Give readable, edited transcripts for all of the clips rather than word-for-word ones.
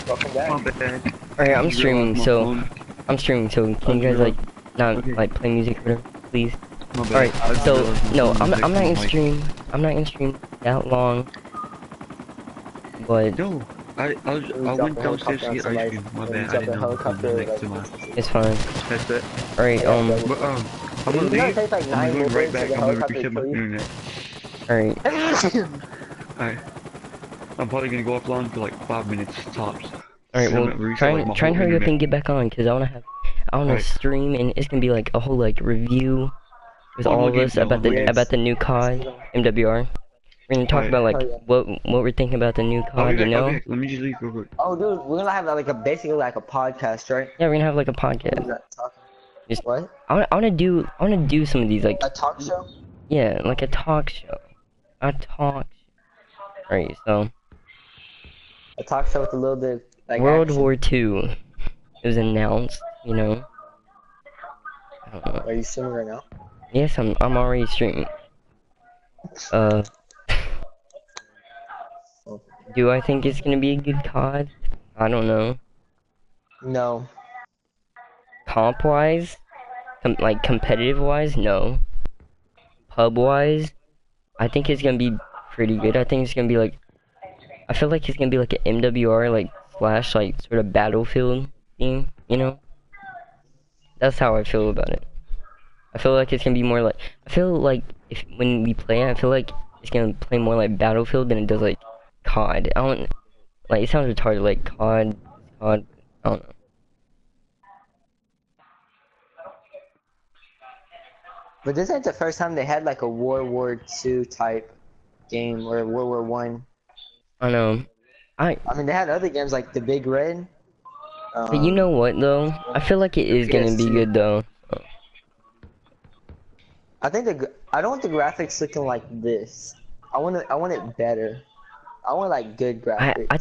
Welcome back. My bad. Alright, I'm streaming, so can you guys like not Okay. like play music or whatever, please? My bad. Alright, I just so realized my no, phone I'm was not gonna next to stream. I'm not gonna stream that long. But No, I went downstairs to get ice cream. My bad. I didn't know my phone was next to my it's fine. headset. Alright, But I'm gonna leave. Take like I'm 9 going right minutes back. for the I'm gonna helicopter reset to my kill you. internet. alright, Alright. I'm probably gonna go offline for like 5 minutes tops. alright. Well, try and whole hurry up internet. and get back on, cause I wanna Alright. stream, and it's gonna be like a whole like review with all of us about the new COD MWR. We're gonna talk about like what we're thinking about the new COD, you know? Let me just leave real quick. Oh, dude, we're gonna have like basically like a podcast, right? Yeah, we're gonna have like a podcast. Just- What? I wanna do some of these like A talk show? yeah, like a talk show. Alright, so A talk show with a little bit like World action. War II was announced, you know. I don't know. Are you streaming right now? Yes, I'm already streaming. Do I think it's gonna be a good COD? I don't know. No. Comp wise, like competitive wise, no. Pub wise, I think it's gonna be pretty good. I think it's gonna be like, I feel like it's gonna be like an MWR like slash like sort of battlefield theme, you know? That's how I feel about it. I feel like it's gonna be more like, I feel like if when we play it, I feel like it's gonna play more like Battlefield than it does like COD. I don't, like, it sounds retarded, like COD, I don't know. But this ain't the first time they had like a World War II type game or World War One. I know. I mean, they had other games like The Big Red. But you know what though? I feel like it is gonna be PS2. good though. I think I don't want the graphics looking like this. I want it better. I want like good graphics. I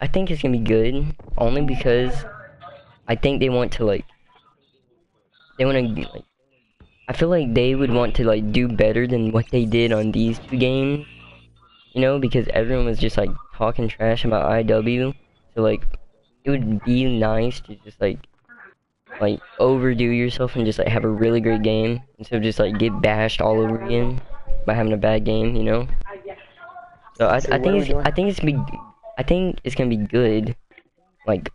think it's gonna be good only because I think they want to like I feel like they would want to like do better than what they did on these two games, you know, because everyone was just like talking trash about IW. So like it would be nice to just like overdo yourself and just like have a really great game instead of just like get bashed all over again by having a bad game, you know. So I think it's gonna be good, like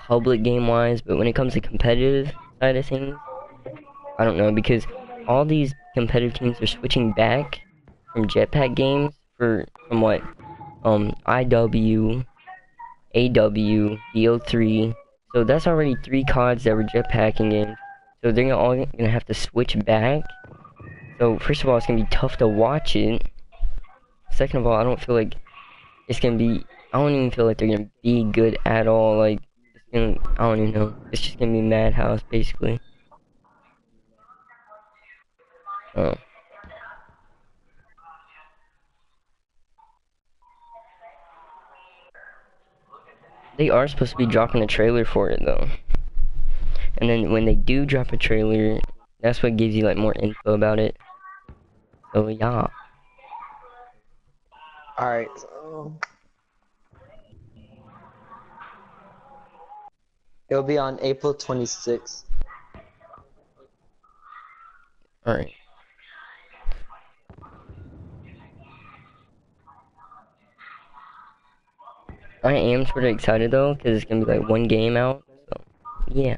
public game wise, but when it comes to competitive side of things, I don't know, because all these competitive teams are switching back from jetpack games from what IW, AW, BO3. So that's already 3 CODs that were jetpacking games. So they're all gonna have to switch back. So first of all, it's gonna be tough to watch it. Second of all, I don't feel like it's gonna be. I don't even feel like they're gonna be good at all. Like it's gonna. I don't even know. It's just gonna be madhouse basically. Oh. They are supposed to be dropping a trailer for it though. And then when they do drop a trailer, that's what gives you like more info about it. So yeah. Alright. It'll be on April 26th. Alright. I am sort of excited though, because it's gonna be like one game out. So yeah.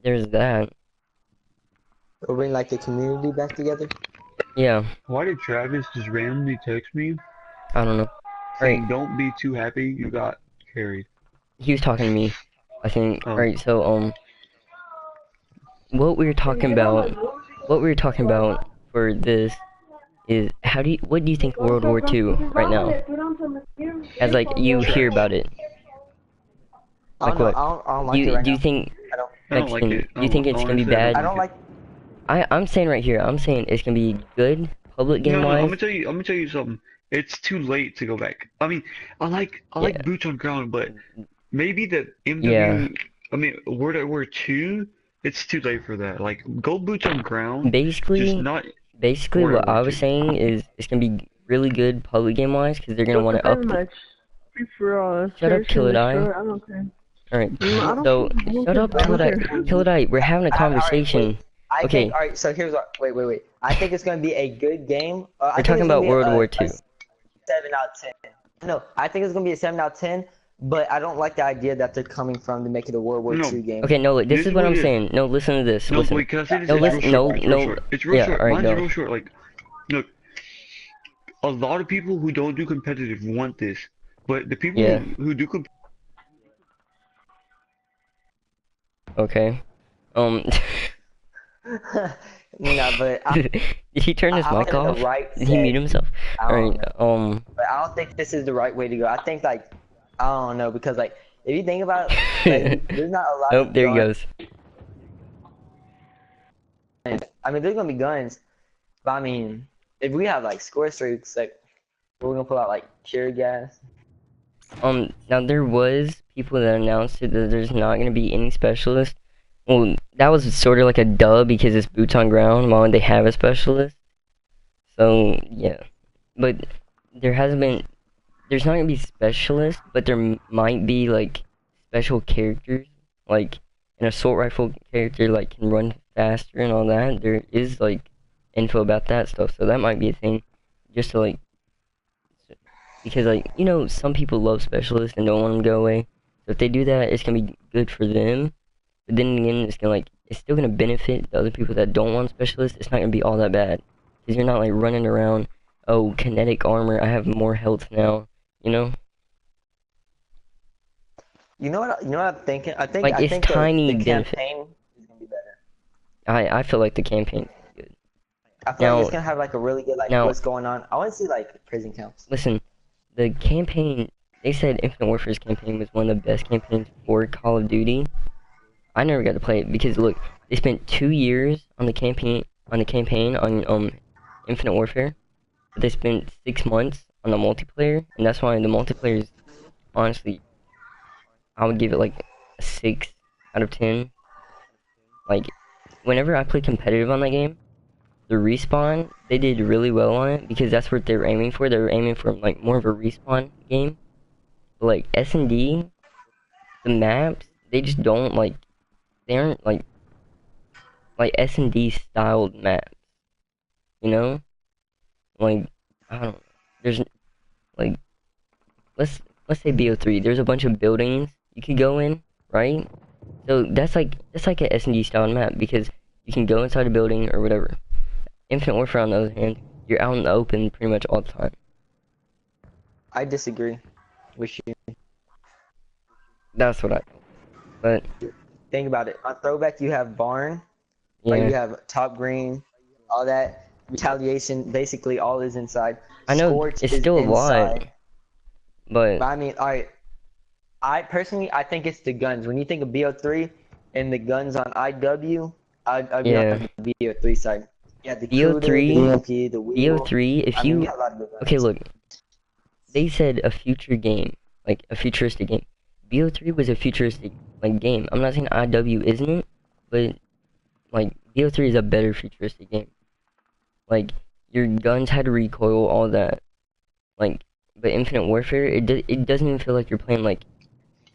There's that. It'll bring like the community back together. Yeah. Why did Travis just randomly text me I don't know. saying don't be too happy you got carried? He was talking to me, I think. Oh. Alright, so what we were talking about for this is what do you think of World War II right now? As like you hear about it. Like what? I don't like it right do you now. think I don't like it. do you think it's gonna be bad? I don't like. I'm saying right here, I'm saying it's gonna be good public game No, I'm wise. gonna tell you something. It's too late to go back. I mean, I like boots on ground, but maybe the MW. Yeah. I mean, World War II. It's too late for that. Like, go boots on ground. Basically, just not. Basically, World what War I was II. saying is it's gonna be really good public game wise because they're gonna want to For Shut up, Church in the Killadine. short, I don't care. Alright, I don't so, care. I don't shut care. up, I don't care. Killadine, we're having a conversation. I Okay. think, alright, so here's what, wait. I think it's going to be a good game. I We're think talking it's gonna about be World War a II. 7 out of 10. No, I think it's going to be a 7 out of 10, but I don't like the idea that they're coming from to make it a World War No. II game. Okay, no, this is what I'm it is. saying. No, listen to this. No, Listen. wait, can I say this? No, It's listen. real No, short. It's no. real short. It's real Yeah, short. alright, Mine's go. real short. Like, look, a lot of people who don't do competitive want this, but the people Yeah. who do competitive. Okay. No, but Did he turn his I don't mic think it's off? the right Did he mute set. himself? I don't Alright, But I don't think this is the right way to go. I think like I don't know because like if you think about it, like, there's not a lot Oh, of there he guns. goes. I mean, there's gonna be guns, but I mean, if we have like score streaks, like we're gonna pull out like tear gas. Now there was people that announced it that there's not gonna be any specialist. Well, that was sort of like a dub because it's boots on ground. Why would they have a specialist? So yeah, but there hasn't been. There's not gonna be specialists, but there might be like special characters, like an assault rifle character, like can run faster and all that. There is like info about that stuff, so that might be a thing, just to like, because like some people love specialists and don't want them to go away. So if they do that, it's gonna be good for them. But then again, it's still gonna benefit the other people that don't want specialists. It's not gonna be all that bad, because you're not like running around. Oh, kinetic armor! I have more health now. You know. You know what? You know what I'm thinking? I think Like, I it's think tiny the benefit. campaign is gonna be better. I feel like the campaign is good. I feel Now- like it's gonna have like a really good like now- what's going on. I want to see like prison camps. Listen, the campaign. They said Infinite Warfare's campaign was one of the best campaigns for Call of Duty. I never got to play it because look, they spent 2 years on the campaign on Infinite Warfare, but they spent 6 months on the multiplayer, and that's why the multiplayer is honestly, I would give it like a 6 out of 10. Like, whenever I play competitive on that game, the respawn, they did really well on it because that's what they were aiming for. They were aiming for like more of a respawn game. But like S&D, the maps, they just don't like, they aren't like S&D styled maps. You know? Like, I don't know. There's like, let's say BO3. There's a bunch of buildings you could go in, right? So that's like an S&D styled map because you can go inside a building or whatever. Infinite Warfare, on the other hand, you're out in the open pretty much all the time. I disagree with you. That's what I think. But Think about it. On throwback, you have barn, like you yeah, have top green, all that retaliation. Basically, all is inside. I know Scorch it's is still a lot, inside. but But I mean, all right. I personally, I think it's the guns. When you think of BO3 and the guns on IW, I'd be Yeah. on the BO3 side. Yeah, the BO3 Kuda, the EMP, the Weevil. BO3, if I mean, you we got a lot of good guns. okay, look, they said a future game, like a futuristic game. BO3 was a futuristic like game. I'm not saying IW isn't, but like BO3 is a better futuristic game. Like your guns had recoil, all that. Like, but Infinite Warfare, it doesn't even feel like you're playing like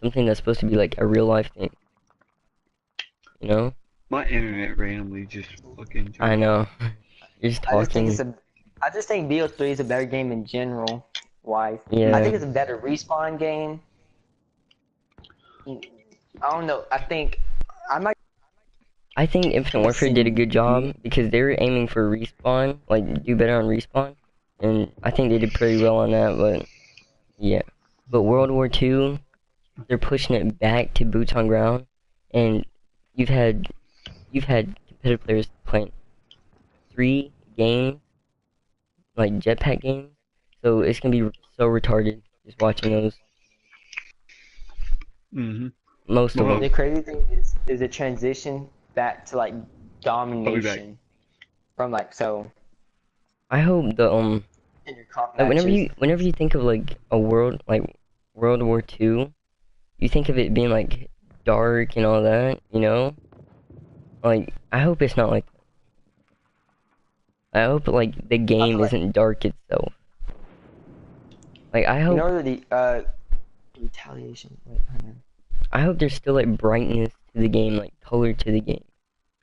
something that's supposed to be like a real life thing. You know? My internet randomly just fucking. I know. You're just talking. I just think BO3 is a better game in general. Why? Yeah. I think it's a better respawn game. I don't know. I think I think Infinite Warfare did a good job because they were aiming for respawn, like do better on respawn, and I think they did pretty well on that. But yeah, but World War II, they're pushing it back to boots on ground, and you've had competitive players playing 3 games, like jetpack games, so it's gonna be so retarded just watching those. Mm-hmm. Most of Well, them. the crazy thing is a transition back to like domination from like so. I hope the In your comp like matches. whenever you think of like a world like World War II, you think of it being like dark and all that, you know? Like I hope it's not like that. I hope like the game like- isn't dark itself. Like I You hope know the Retaliation. Wait, hang on. I hope there's still like brightness to the game, like color to the game.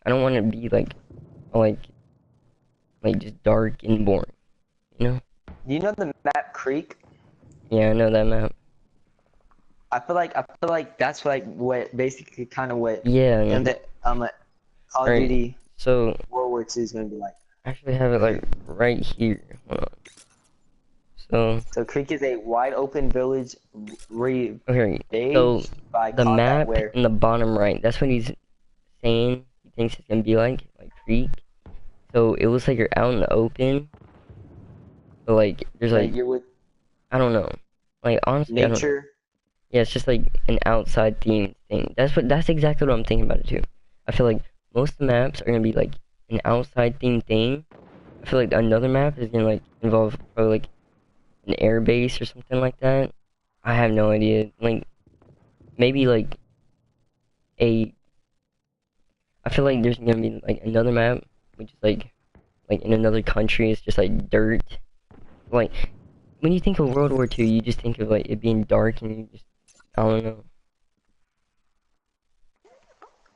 I don't want it to be like just dark and boring. You know? Do you know the map Creek? Yeah, I know that map. I feel like that's like what basically kind of what Yeah. in the Call of Alright, Duty so World War II is gonna be like. I actually have it like right here. Hold on. So So Creek is a wide open village okay, so ravaged by the combat map where in the bottom right, that's what he's saying. He thinks it's gonna be like Creek. So it looks like you're out in the open. But like there's like you're with I don't know. Like honestly, I don't know. nature. Yeah, it's just like an outside theme thing. That's exactly what I'm thinking about it too. I feel like most of the maps are gonna be like an outside theme thing. I feel like another map is gonna like involve probably like an air base or something like that. I have no idea. Like maybe like a I feel like there's gonna be like another map which is like in another country it's just like dirt. Like when you think of World War II you just think of like it being dark and you just I don't know.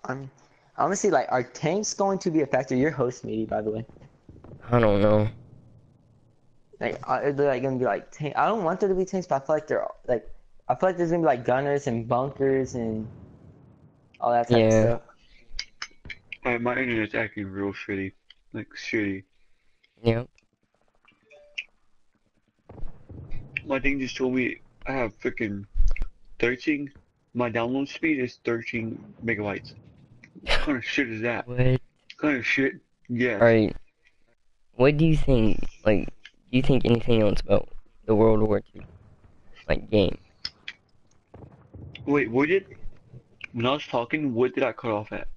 I'm honestly like, are tanks going to be a factor? Your host, Meaty, by the way. I don't know. Like, are they like gonna be like tank? I don't want there to be tanks, but I feel like they're like, I feel like there's gonna be like gunners and bunkers and all that type of Yeah. stuff. Alright, my internet's acting real shitty. Like, shitty. Yeah. My thing just told me I have freaking 13. My download speed is 13 megabytes. What kind of shit is that? What? What kind of shit? Yes. Alright. What do you think? Like, do you think anything else about the World War II like game? Wait, when I was talking, what did I cut off at?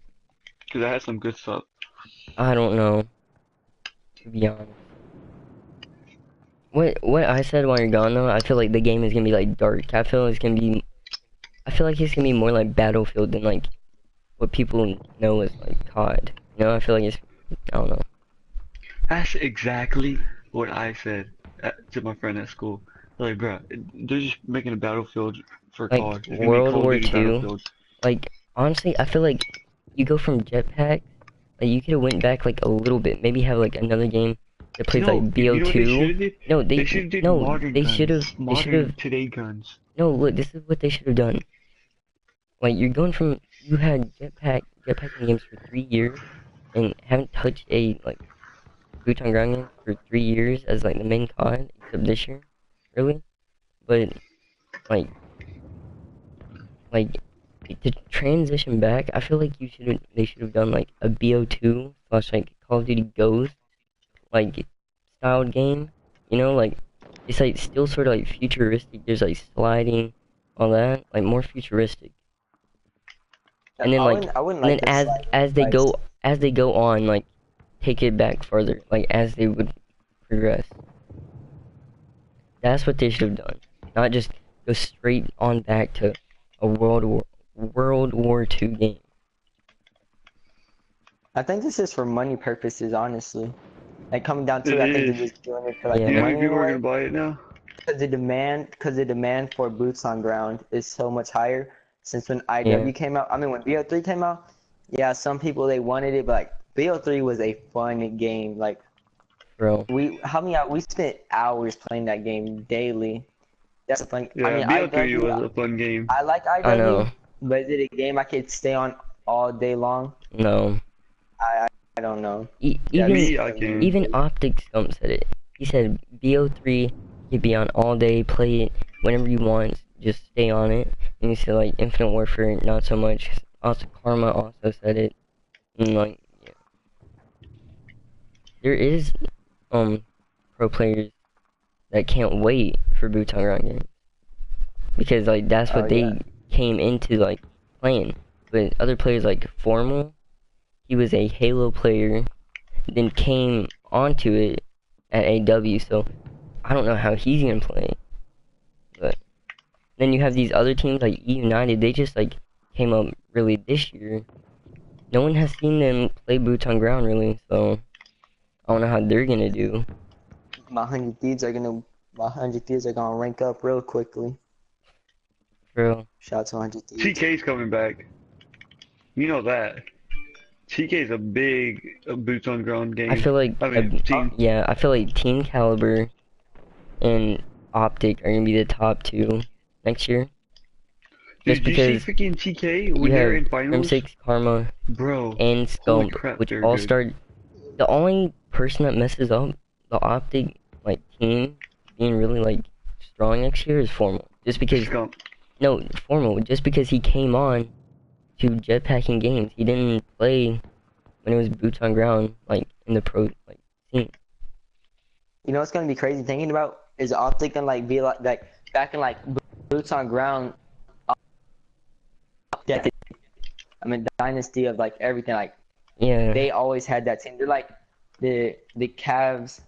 Because I had some good stuff. I don't know. To be honest. What I said while you're gone though, I feel like the game is gonna be like dark. I feel like it's gonna be more like Battlefield than like what people know as like COD. You know, I feel like it's I don't know. That's exactly what I said to my friend at school. Like, bruh, they're just making a Battlefield for Like COD. It's gonna be World Call of War Duty II. Battlefield. Like honestly, I feel like you go from jetpack. Like you could have went back like a little bit. Maybe have like another game that plays No, like you know what they BO2. should have did? No, They should have did no, modern they guns. should have Modern today guns. No, look, this is what they should have done. Like you're going from you had jetpacking games for 3 years and haven't touched a like boot on ground game for 3 years as like the main COD except this year, really. But like like to transition back, I feel like they should have done like a BO2 slash like Call of Duty Ghost like styled game. You know, like it's like still sort of like futuristic. There's like sliding, all that, like more futuristic. And then like, I wouldn't and then like this. as they go on, like take it back further, like as they would progress. That's what they should have done. Not just go straight on back to a World War II game. I think this is for money purposes, honestly. Like coming down to It it, I think is. they're just doing it for like Yeah. the You know how many money people are anyway. gonna buy it now? Because the demand for boots on ground is so much higher since when IW came out. I mean, when BO3 came out, yeah, some people they wanted it, but like BO3 was a fun game. Like Bro. we spent hours playing that game daily. That's a fun. Yeah, I mean, BO3 IW, was a fun game. I like IW, I know. but is it a game I could stay on all day long? No. I don't know. Even Me, I can. even Optic Scum said it. He said BO3 you'd be on all day, play it whenever you want, just stay on it. And he said like Infinite Warfare, not so much. Also Karma also said it. And like yeah. There is pro players that can't wait for boots on ground games. Because like that's what Oh, they yeah. came into like playing. But other players like Formal, he was a Halo player, then came onto it at AW, so I don't know how he's gonna play. But then you have these other teams like E United, they just like came up really this year. No one has seen them play boots on ground really, so I don't know how they're gonna do. My 100 Thieves are gonna rank up real quickly. For real. Shout out to 100 Thieves. TK's coming back. You know that. TK's a big boots on ground game. I feel like team. yeah, I feel like Team Caliber and Optic are gonna be the top two next year. Dude, Just did you because see freaking TK when you they're have in finals? M6, Karma, Bro, and holy Scump, crap, which they're all good. start. The only person that messes up the Optic like team being really like strong next year is Formal. Just because Scump. no Formal, just because he came on to jetpacking games. He didn't play when it was boots on ground like in the pro like scene. You know what's gonna be crazy thinking about is Optic gonna like be like back in like boots on ground. I mean, dynasty of like everything. Like Yeah. they always had that team. They're like the Cavs.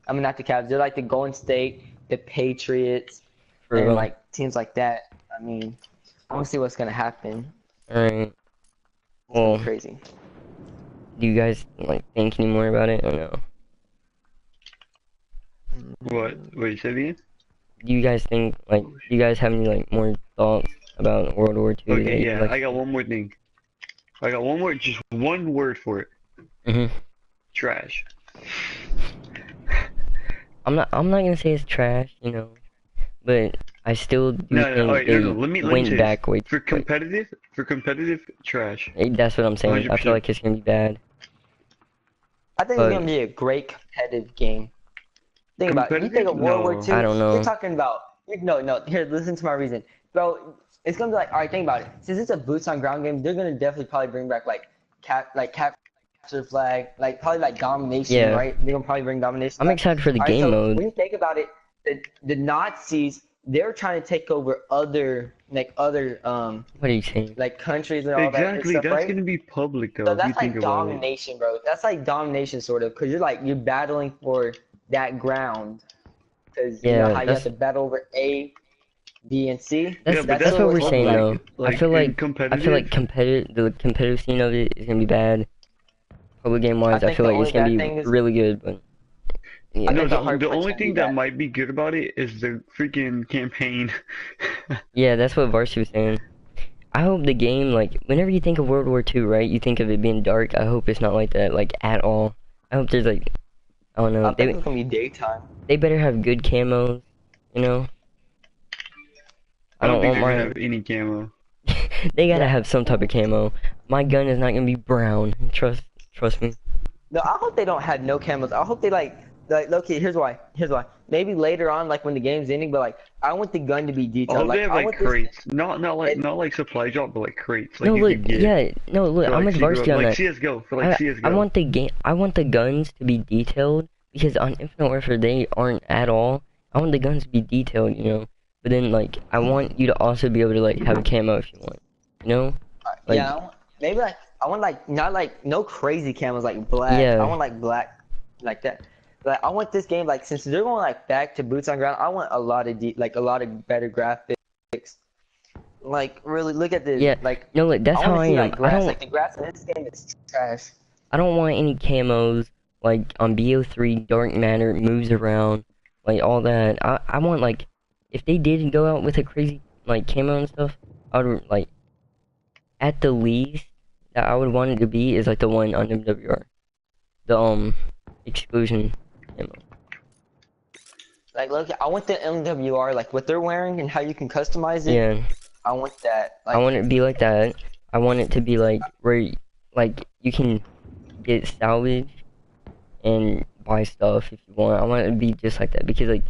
I mean, not the Cavs. They're like the Golden State, the Patriots, For and real. like teams like that. I mean, I want to see what's gonna happen. Alright. It's Well, gonna be crazy. do you guys like think any more about it or no? What? Wait, say it again? Do you guys think like do you guys have any like more thoughts about World War II? Okay, yeah, I got one more thing. I got one more, just one word for it. Mhm. Trash. I'm not gonna say it's trash, you know, but I still do No, think alright, they no, let me went say back this. way For too quick. competitive, trash. That's what I'm saying. I feel 100%. like it's gonna be bad. I think But- it's gonna be a great competitive game. Think about it. You think of Competitive? World War No. II. I don't know. You're talking about no. Here, listen to my reason, bro. It's gonna be like, all right, think about it. Since it's a boots on ground game, they're gonna definitely probably bring back like capture flag, like probably like domination, Yeah. right? They're gonna probably bring domination. I'm back. excited for the All right, game so mode. when you think about it, the Nazis, they're trying to take over other What are you saying? like countries and all that good Exactly, stuff, that's right? gonna be public though, So if you that's think like about it. domination, bro. That's like domination, sort of, because you're battling for that ground. Because you know Yeah, how you have to battle over A, B, and C. That's Yeah, but that's what we're it's saying like. though. Like, I feel in like competitive, the competitive scene of it is gonna be bad. Public game wise, I think feel the like it's only gonna bad thing be is- really good, but yeah. I no, think the hard the part's only gonna be thing that that. might be good about it is the freaking campaign. Yeah, that's what Varsity was saying. I hope the game, like, whenever you think of World War II, right, you think of it being dark. I hope it's not like that, like, at all. I hope there's, like, I don't know. I think it's gonna be daytime. They better have good camos, you know? I don't think they're gonna mine. have any camo. They gotta Yeah. have some type of camo. My gun is not gonna be brown. Trust me. No, I hope they don't have no camos. I hope they like okay. Here's why. Maybe later on, like when the game's ending, but like I want the gun to be I detailed. hope Like they have I like want this. crates, not like supply drop, but like crates, like No, you look, could get. yeah, no, look, for, I'm like, with Varsity on like that. CS:GO, for like CS:GO. I want the game. I want the guns to be detailed because on Infinite Warfare they aren't at all. I want the guns to be detailed, you know. But then like I want you to also be able to like have a camo if you want, you know. Like, Yeah, maybe like I want like not like no crazy camos like black. Yeah. I want like black, like that. Like I want this game like since they're going like back to boots on ground. I want a lot of a lot of better graphics. Like really look at this. Yeah. Like No, look, that's I how want I to see am. like grass. I don't. Like the grass in this game is trash. I don't want any camos like on BO3. Dark Matter moves around, like all that. I want like if they did go out with a crazy like camo and stuff, I would like at the least that I would want it to be is like the one on WWR, the exclusion camo. Like look, I want the MWR like what they're wearing and how you can customize it. Yeah, I want that. Like I want it to be like that. I want it to be like where like you can get salvage and buy stuff if you want. I want it to be just like that because like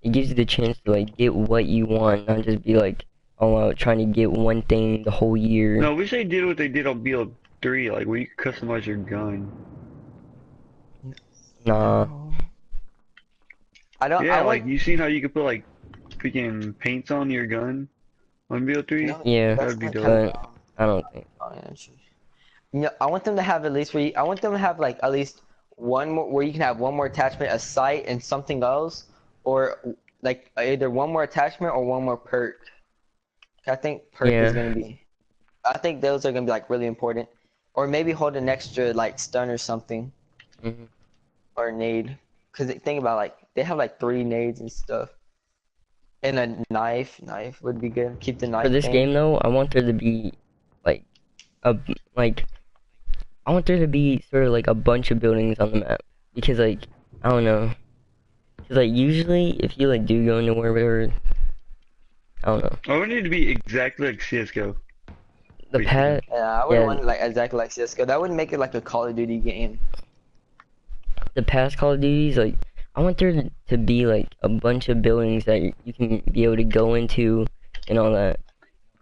it gives you the chance to like get what you want, not just be like all out trying to get one thing the whole year. No, I wish they did what they did on BO3, like where you could customize your gun. Nah. I don't. Yeah, I like want, you seen how you could put like freaking paints on your gun on BO3? No, Yeah, that's that'd be not dope. kinda but dumb. I don't think. You know, I want them to have at least I want them to have like at least one more where you can have one more attachment, a sight, and something else, or like either one more attachment or one more perk. I think perk Yeah. is gonna be. I think those are gonna be like really important, or maybe hold an extra like stun or something, Mhm. or nade. Cause think about like they have like 3 nades and stuff. And a knife would be good. Keep the For knife this thing. game though, I want there to be like a like I want there to be sort of like a bunch of buildings on the map because like I don't know. Cause like usually if you like do go into whatever, I don't know. I want it to be exactly like CS:GO, The basically. past, Yeah, I would yeah, want it like exactly like CS:GO. That would make it like a Call of Duty game. the past Call of Duties, like I want there to be like a bunch of buildings that you can be able to go into and all that.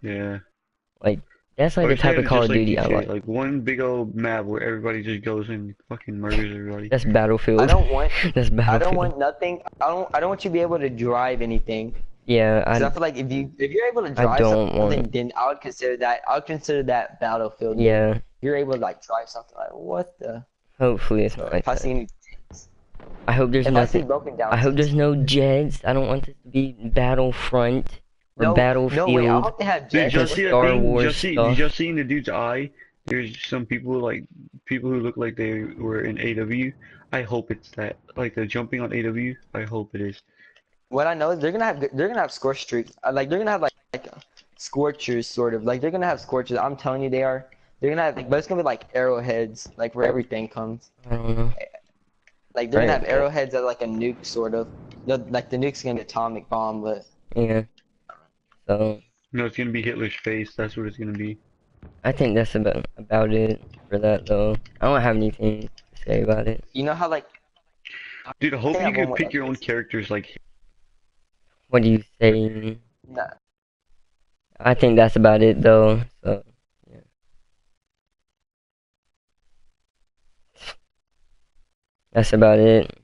Yeah. Like that's I like the wish they type had of it Call just of like Duty I GTA, like. like one big old map where everybody just goes and fucking murders everybody. That's I Battlefield. don't want That's I don't Battlefield. want nothing. I don't want you to be able to drive anything. Yeah, Because I feel like if you're able to I drive don't want. something, then I would consider that Battlefield. Then Yeah, you're able to like drive something. Like what the? hopefully it's not like If I that. see any, I hope there's if I see nothing. broken I down hope there's seats. no jets. I don't want this to be Battlefront or No, no way. I Battlefield. hope they have Did jets. y'all Fucking see that Star thing? Wars Did y'all stuff. see in the dude's eye? There's some people like people who look like they were in AW. I hope it's that. Like they're jumping on AW. I hope it is. What I know is they're gonna have score streaks. Like they're gonna have like scorchers sort of. Like they're gonna have scorchers. I'm telling you they are. They're gonna have, like, but it's gonna be like arrowheads, like where everything comes. I don't know. Like they're gonna Right. have arrowheads that are like a nuke sort of. Like the nuke's gonna be an atomic bomb, but Yeah. So No, it's gonna be Hitler's face. That's what it's gonna be. I think that's about it for that though. I don't have anything to say about it. you know how like Dude, I I hope think I you have one could more pick thing. your own characters. Like, What do you say? Nah, I think that's about it though. So yeah. That's about it.